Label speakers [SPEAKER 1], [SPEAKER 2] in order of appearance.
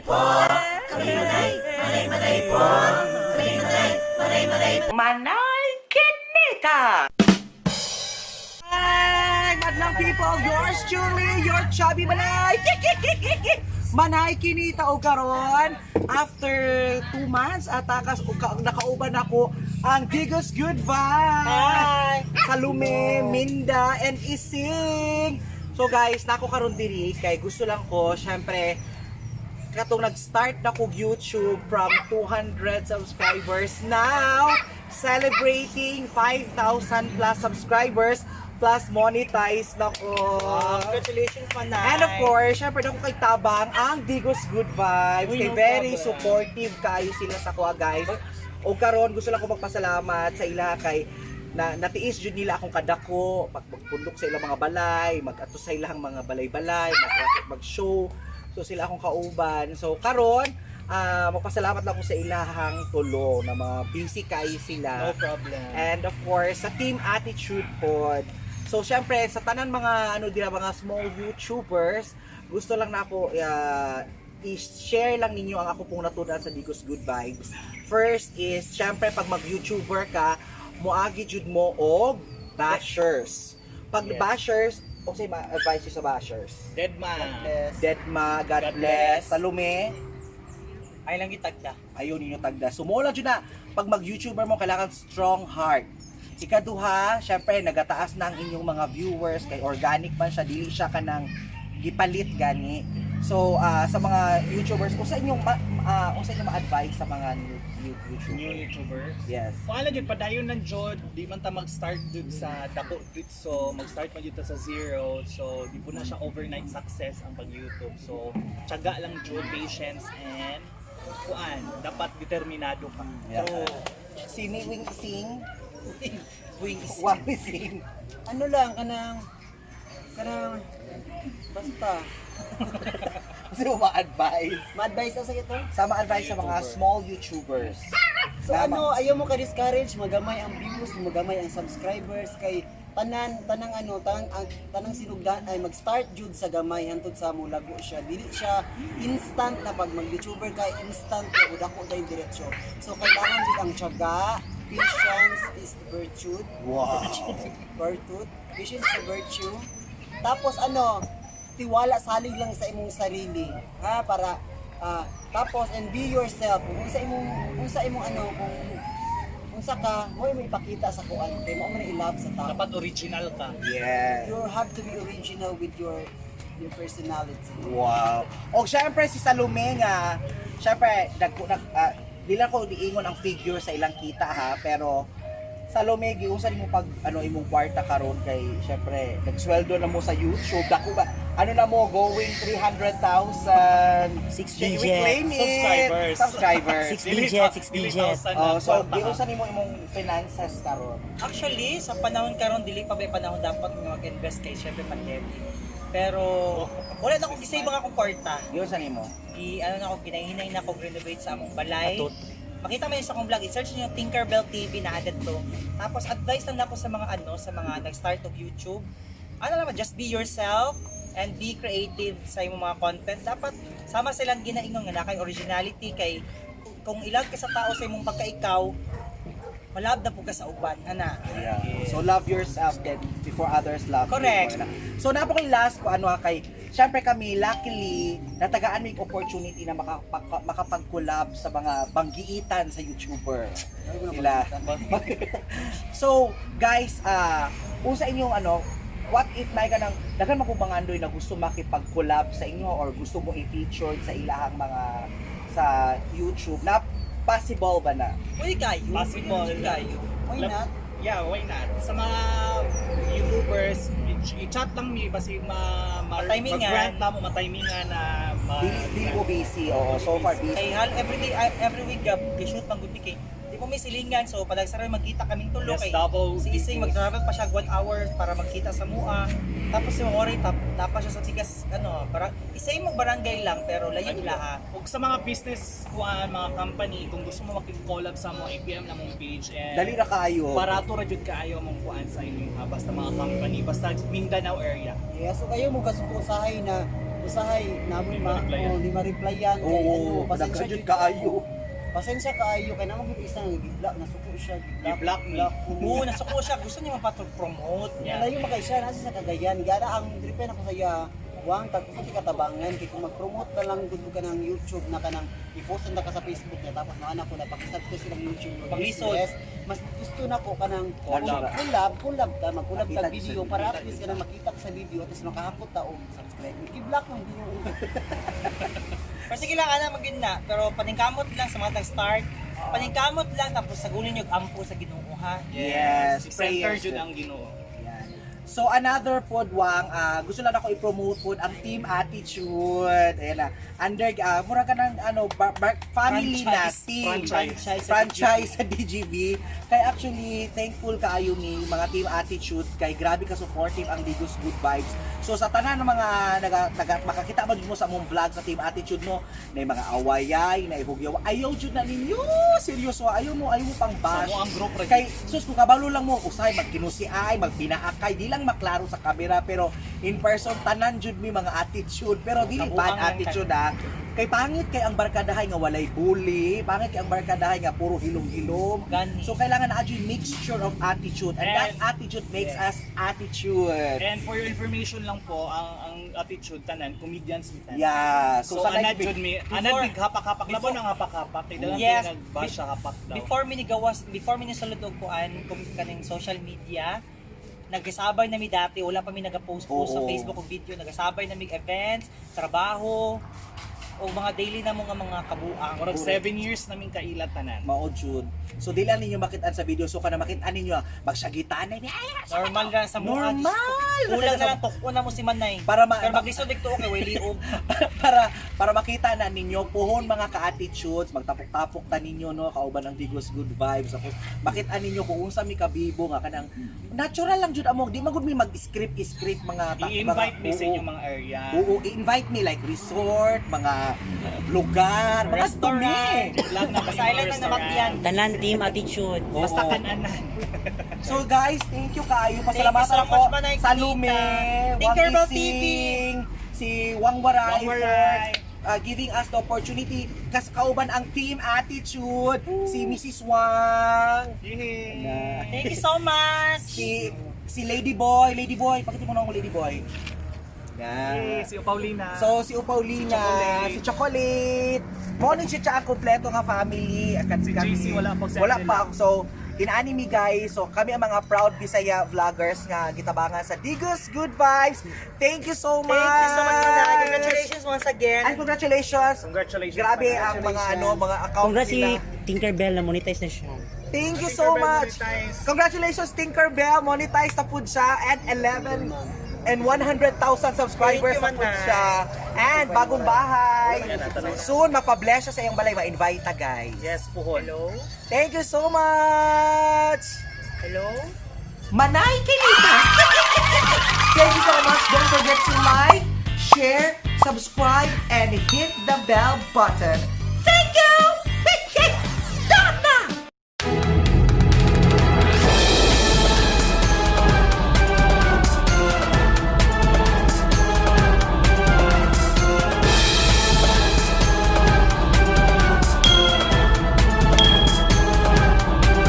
[SPEAKER 1] Manay Kinita!
[SPEAKER 2] Hi, madlang people, yours truly, your chubby Manay. Manay kinita o karon after 2 months atakas nakauban ako ang Digos Good Vibe. Salume, Minda, and Ising. So guys, nako karon diri kay gusto lang ko syempre katong nag-start na ko YouTube from 200 subscribers now celebrating 5,000 plus subscribers plus monetize na ko.
[SPEAKER 1] Congratulations, Manay!
[SPEAKER 2] And of course, syempre na ko kay Tabang ang Digos Good Vibes. Kay
[SPEAKER 1] no
[SPEAKER 2] very
[SPEAKER 1] problem.
[SPEAKER 2] supportive kayo sila sa kuha guys. O karon gusto lang ko magpasalamat sa ila kay na natiis jud nila akong kadako magpundok sa ilang mga balay, mag-ato sa ilang mga balay-balay, mag-show. So sila akong kauban. So karon magpasalamat lang ko sa ilahang tulo na mga busy kayo sila.
[SPEAKER 1] No problem.
[SPEAKER 2] And of course, sa Team Attitude Pod. So syempre sa tanan mga mga small YouTubers, gusto lang na ako i-share lang ninyo ang ako pong natunan sa Digos Good Vibes. First is syempre pag mag-YouTuber ka, moagi jud mo og bashers. Pag bashers, o say ma-advise sa bashers.
[SPEAKER 1] Deadma.
[SPEAKER 2] Deadma, God bless. Salume,
[SPEAKER 1] Ay lang itagda.
[SPEAKER 2] ayaw ninyo tagda. So mo lang jud na pag mag-YouTuber mo kailangan strong heart. Ikaduha, syempre nagataas na ang inyong mga viewers kay organic man siya, dili siya kanang gipalit gani. So sa mga YouTubers, usa inyong ma-advise sa mga new
[SPEAKER 1] New
[SPEAKER 2] YouTubers.
[SPEAKER 1] YouTubers.
[SPEAKER 2] Yes.
[SPEAKER 1] Paala jud padayon ng jod, di man ta mag-start jud sa dako jud, so mag-start man jud ta sa zero. So di po na siya overnight success ang pag-YouTube. So tiyaga lang jud, patience and dapat determinado ka.
[SPEAKER 2] Yeah.
[SPEAKER 1] So
[SPEAKER 2] Sini wing sing,
[SPEAKER 1] wing is
[SPEAKER 2] wang sing.
[SPEAKER 3] Ano lang, kanang, basta,
[SPEAKER 2] So ma-advise.
[SPEAKER 3] ma-advise na sa ito.
[SPEAKER 2] Sa ma-advise sa mga small YouTubers.
[SPEAKER 3] So ano, ayaw mo ka-discourage, magamay ang views, magamay ang subscribers, kay tanang sinugdan ay mag-start jud sa gamay hantod sa mo lago siya. Dili siya instant na pag mag-YouTuber ka, instant na udako dahil diretsyo. So kailangan jud ang tiyaga, patience is the virtue.
[SPEAKER 2] Wow.
[SPEAKER 3] Virtue, patience is the virtue. Tapos ano, tiwala salig lang sa imong sarili, ha, para tapos and be yourself. Kung sa imong kung sa ka mo ipakita sa kuan kay mo man i-love sa tao.
[SPEAKER 1] dapat original ka.
[SPEAKER 2] Yes.
[SPEAKER 3] You have to be original with your personality.
[SPEAKER 2] Wow. O syempre si Salome nga, syempre di lang ko diingon ang figure sa ilang kita ha, pero Salome giusan mo pag imong kwarta karon kay syempre nagsweldo na mo sa YouTube. Dako ba? Ano na mo going 300,000
[SPEAKER 4] Six
[SPEAKER 2] We
[SPEAKER 4] digits.
[SPEAKER 2] claim it.
[SPEAKER 1] Subscribers.
[SPEAKER 4] Six digits, six
[SPEAKER 1] Dili
[SPEAKER 4] digits.
[SPEAKER 1] thousand na
[SPEAKER 2] So
[SPEAKER 1] kwarta ka.
[SPEAKER 2] giusan nimo imong finances karon.
[SPEAKER 5] Actually, sa panahon karon dili pa may panahon dapat nga mag-invest kay syempre pandemic. Pero wala na akong gisay mga akong kwarta.
[SPEAKER 2] Giusan nimo.
[SPEAKER 5] Ano na ako ginahinay na ako renovate sa among balay.
[SPEAKER 1] Atot.
[SPEAKER 5] Makita mo yun sa akong vlog, i-search niyo yung Tinkerbell TV na added to. Tapos advice lang ako sa mga sa mga nag-start of YouTube. Ano naman, just be yourself and be creative sa imong mga content. Dapat sama silang ginaingon nga na kay originality kay kung ilag ka sa tao sa imong pagkaikaw, malab na po ka sa uban, ana.
[SPEAKER 2] Yeah. So love yourself then before others love
[SPEAKER 5] Correct.
[SPEAKER 2] you. So napo kay last ko kay syempre kami luckily natagaan may opportunity na makapag-collab sa mga banggiitan sa YouTuber. Sila. So guys, usa inyong what if may kanang daghan makubangandoy na gusto makipag-collab sa inyo or gusto mo i-feature sa ilahang mga sa YouTube na possible ba na?
[SPEAKER 5] Pwede kayo.
[SPEAKER 1] Possible.
[SPEAKER 5] Pwede kayo.
[SPEAKER 3] Why not?
[SPEAKER 1] Yeah, why not? Sa mga YouTubers, i-chat lang mi basi
[SPEAKER 5] Matimingan.
[SPEAKER 1] mag-grant na mo matimingan na
[SPEAKER 2] Dili ko busy so far busy.
[SPEAKER 5] Kay every week shoot man gud kay di mo may silingan so padag saray magkita kaming tulo
[SPEAKER 1] Yes,
[SPEAKER 5] kay
[SPEAKER 1] double
[SPEAKER 5] si Isay
[SPEAKER 1] views.
[SPEAKER 5] mag-travel pa siya 1 hour para magkita sa mua. Tapos si Ori tapa siya sa tigas para Isay mo barangay lang pero layo ilaha.
[SPEAKER 1] Ug sa mga business kuan, mga company, kung gusto mo makig-collab sa mo, IPM na mong page and
[SPEAKER 2] Dali na kayo.
[SPEAKER 1] barato ra jud kaayo mong kuan sa inyong basta mga company, basta Mindanao area.
[SPEAKER 3] Yeah, so kayo mo kasukusahay na usahay namoy di ma-replyan kay
[SPEAKER 2] Oo,
[SPEAKER 3] pasensya
[SPEAKER 2] nagkajud
[SPEAKER 3] jud
[SPEAKER 2] kaayo.
[SPEAKER 3] Pasensya kaayo kay naman gud isang giblock nasuko siya
[SPEAKER 1] Gi-block me.
[SPEAKER 5] Oo, nasuko siya. Gusto niya mapato-promote.
[SPEAKER 1] Yeah.
[SPEAKER 3] Layo makay siya nasa sa Cagayan. Gara ang dripen ako saya. Wang tagpo sa katabangan kay kung mag-promote na lang gud ka ng YouTube na kanang i-post na ka sa Facebook niya tapos maana ko na pakisab ko silang YouTube.
[SPEAKER 5] Paglisod.
[SPEAKER 3] Yes, mas gusto na ko kanang
[SPEAKER 1] Collab.
[SPEAKER 3] collab ka magkulab
[SPEAKER 2] Makita
[SPEAKER 3] ka
[SPEAKER 2] ka
[SPEAKER 3] video
[SPEAKER 2] sa
[SPEAKER 3] para
[SPEAKER 2] video.
[SPEAKER 3] at least ka na makita ka sa video tapos makahapot ta og subscribe. Gi-block mo hindi mo.
[SPEAKER 5] Pero sige lang, magin na. Pero paningkamot lang sa mga tag-start. Paningkamot lang, tapos sagunin yung ampo sa Ginoo, ha?
[SPEAKER 2] Yes,
[SPEAKER 1] Center
[SPEAKER 2] prayers
[SPEAKER 1] jud
[SPEAKER 2] din.
[SPEAKER 1] ang Ginoo.
[SPEAKER 2] Yan. So another pod wang gusto lang ako i-promote pod ang Team Attitude. Ayan na. Under mura ka ng family na team franchise sa DGB. Kay actually thankful kaayo ni mga Team Attitude kay grabe ka supportive ang Digos Good Vibes. So sa tanan ng mga makakita mo mo sa among vlog sa Team Attitude mo, na mga awayay, na ihugyaw. Ayaw jud na ninyo. Seryoso, ayaw mo pang bash.
[SPEAKER 1] Sa mo ang group ra
[SPEAKER 2] Kay sus kung kabalo lang mo usay magkinusiay, magpinaakay, di lang maklaro sa kamera pero in person tanan jud mi mga attitude pero dili
[SPEAKER 5] Kabuang
[SPEAKER 2] bad
[SPEAKER 5] lang
[SPEAKER 2] attitude kay pangit kay ang barkadahay nga walay bully, pangit kay ang barkadahay nga puro hilom-hilom.
[SPEAKER 5] Gani.
[SPEAKER 2] So kailangan na adyo mixture of attitude and that attitude makes us attitude.
[SPEAKER 1] And for your information lang po, ang attitude tanan comedians mi tanan.
[SPEAKER 2] Yeah.
[SPEAKER 1] So,
[SPEAKER 2] sa
[SPEAKER 1] anad
[SPEAKER 2] like,
[SPEAKER 1] jud mi,
[SPEAKER 5] before-
[SPEAKER 1] anad big hapak-hapak labo nang hapak-hapak kay dalan
[SPEAKER 5] Yes.
[SPEAKER 1] nagbash sa hapak daw.
[SPEAKER 5] Before mi nisulod og kuan kaning social media, nagkasabay na mi dati, wala pa mi nagapost-post sa
[SPEAKER 2] Oo.
[SPEAKER 5] Facebook og video, nagkasabay na mi events, trabaho, o mga daily na mga kabuang.
[SPEAKER 1] Murag 7 years namin kailat tanan.
[SPEAKER 2] maod jud. So dili lang ninyo makitaan sa video so kana makitaan ninyo magsagitan na niya.
[SPEAKER 5] Normal lang sa mga.
[SPEAKER 2] Normal!
[SPEAKER 5] Kulang na lang tukon na mo si Manay.
[SPEAKER 2] Para
[SPEAKER 5] Pero maglisod dito okay, way liog.
[SPEAKER 2] para makita na ninyo puhon mga ka-attitudes, magtapok-tapok ta ninyo no kauban ng Digos Good Vibes. Tapos makita ninyo kung unsa mi kabibo nga kanang natural lang jud among di magud mi mag-script mga
[SPEAKER 1] I-invite me sa
[SPEAKER 2] oo.
[SPEAKER 1] inyong mga area.
[SPEAKER 2] Oo, i-invite me like resort, mga lugar, mga
[SPEAKER 5] Restaurant.
[SPEAKER 1] Lahat na
[SPEAKER 5] Sa island na namakyan.
[SPEAKER 4] Tanan team attitude.
[SPEAKER 2] Oo.
[SPEAKER 1] Basta kananan.
[SPEAKER 2] So guys, thank you kaayo.
[SPEAKER 5] Thank
[SPEAKER 2] Pasalamatan
[SPEAKER 5] you so
[SPEAKER 2] ako
[SPEAKER 5] much, Manay
[SPEAKER 2] sa
[SPEAKER 5] Kinita.
[SPEAKER 2] Lume,
[SPEAKER 5] Tinkerbell
[SPEAKER 2] Wang
[SPEAKER 5] TV.
[SPEAKER 2] Ising, si Wang Waray,
[SPEAKER 1] Wang Waray.
[SPEAKER 2] for giving us the opportunity. Kas kauban ang Team Attitude, si Mrs. Wang,
[SPEAKER 1] Yay!
[SPEAKER 5] Thank you so much.
[SPEAKER 2] si Lady Boy, pakita mo na ako Lady Boy.
[SPEAKER 1] Yay! Si Paulina.
[SPEAKER 2] So si Paulina,
[SPEAKER 1] Chocolate.
[SPEAKER 2] si Chocolate, morning siya ang kompleto nga family.
[SPEAKER 1] Si JC wala pa, si
[SPEAKER 2] Wala
[SPEAKER 1] Angela.
[SPEAKER 2] pa ako. So in-anime guys, so kami ang mga proud Bisaya vloggers nga gitabangan sa Digos Good Vibes. Thank you so much.
[SPEAKER 5] Thank you so much, Manay. Congratulations once again.
[SPEAKER 2] And congratulations.
[SPEAKER 1] Congratulations.
[SPEAKER 2] Grabe
[SPEAKER 1] Manay.
[SPEAKER 2] ang mga account
[SPEAKER 4] Congrats si
[SPEAKER 2] nila.
[SPEAKER 4] Tinkerbell na monetize na siya.
[SPEAKER 2] Thank you so
[SPEAKER 1] Tinkerbell
[SPEAKER 2] much.
[SPEAKER 1] monetize.
[SPEAKER 2] Congratulations Tinkerbell, monetize na po siya and 11 and 100,000 subscribers
[SPEAKER 5] Thank you,
[SPEAKER 2] na po
[SPEAKER 5] Manay.
[SPEAKER 2] siya. And bagong bahay. Soon mapabless siya sa iyong balay, ma-invite ta guys.
[SPEAKER 1] Yes, puhon.
[SPEAKER 5] Hello?
[SPEAKER 2] Thank you so much.
[SPEAKER 5] Hello?
[SPEAKER 2] Manay Kinita. Thank you so much. Don't forget to like, share, subscribe, and hit the bell button. Thank you!